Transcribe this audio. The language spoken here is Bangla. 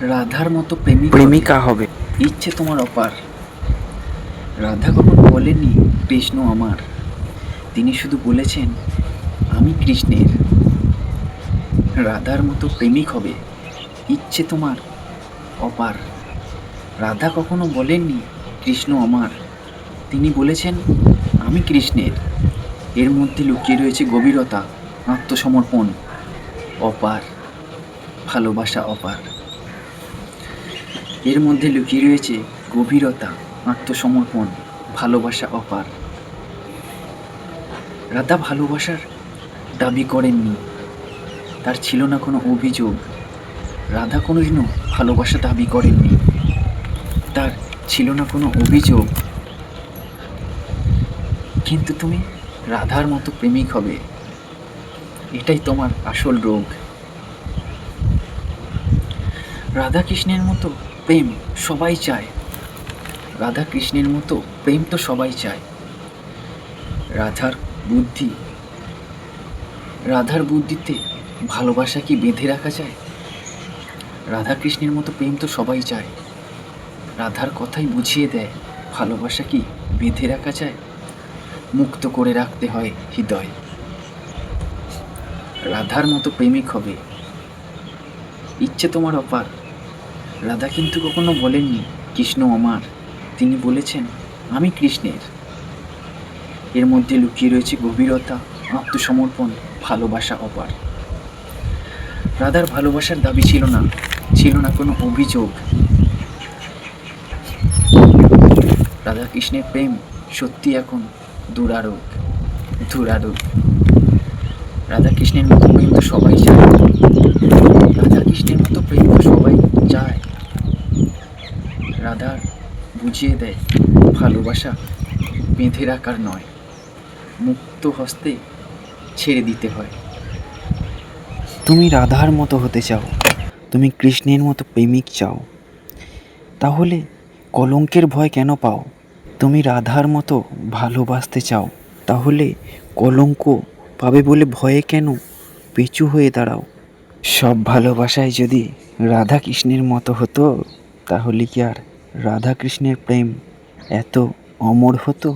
রাধার মতো প্রেমিকা প্রেমিকা হবে। ইচ্ছে তোমার অপার। রাধা কখনো বলেননি কৃষ্ণ আমার, তিনি শুধু বলেছেন আমি কৃষ্ণের। রাধার মতো প্রেমিক হবে ইচ্ছে তোমার অপার। রাধা কখনো বলেননি কৃষ্ণ আমার, তিনি বলেছেন আমি কৃষ্ণের। এর মধ্যে লুকিয়ে রয়েছে গভীরতা, আত্মসমর্পণ অপার, ভালোবাসা অপার। এর মধ্যে লুকিয়ে রয়েছে গভীরতা, আত্মসমর্পণ, ভালোবাসা অপার। রাধা ভালোবাসার দাবি করেননি, তার ছিল না কোনো অভিযোগ। রাধা কোনোদিনও ভালোবাসা দাবি করেননি, তার ছিল না কোনো অভিযোগ। কিন্তু তুমি রাধার মতো প্রেমিক হবে, এটাই তোমার আসল রোগ। রাধা কৃষ্ণের মতো প্রেম সবাই চায়, রাধা কৃষ্ণের মতো প্রেম তো সবাই চায়। রাধার বুদ্ধি, রাধার বুদ্ধিতে ভালোবাসা কি বেঁধে রাখা যায়? রাধা কৃষ্ণের মতো প্রেম তো সবাই চায়, রাধার কথাই বুঝিয়ে দেয় ভালোবাসা কি বেঁধে রাখা যায়? মুক্ত করে রাখতে হয় হৃদয়। রাধার মতো প্রেমিক হবে ইচ্ছে তোমার অপার। রাধা কিন্তু কখনো বলেননি কৃষ্ণ আমার, তিনি বলেছেন আমি কৃষ্ণের। এর মধ্যে লুকিয়ে রয়েছে গভীরতা, আত্মসমর্পণ, ভালোবাসা অপার। রাধার ভালোবাসার দাবি ছিল না, ছিল না কোনো অভিযোগ। রাধা কৃষ্ণের প্রেম সত্যি এখন দুরারোগ, দুরারোগ। রাধা কৃষ্ণের মতো প্রেম তো সবাই চায়, রাধা কৃষ্ণের মতো প্রেম তো সবাই চায়। রাধার বুঝিয়ে দেয় ভালোবাসা বেঁধে রাখার নয়, মুক্ত হস্তে ছেড়ে দিতে হয়। তুমি রাধার মতো হতে চাও, তুমি কৃষ্ণের মতো প্রেমিক চাও, তাহলে কলঙ্কের ভয় কেন পাও? তুমি রাধার মতো ভালোবাসতে চাও, তাহলে কলঙ্ক পাবে বলে ভয়ে কেন পিছু হয়ে দাঁড়াও? সব ভালোবাসায় যদি রাধা কৃষ্ণের মতো হতো, তাহলে কি আর রাধা কৃষ্ণের প্রেম এত অমর হতো?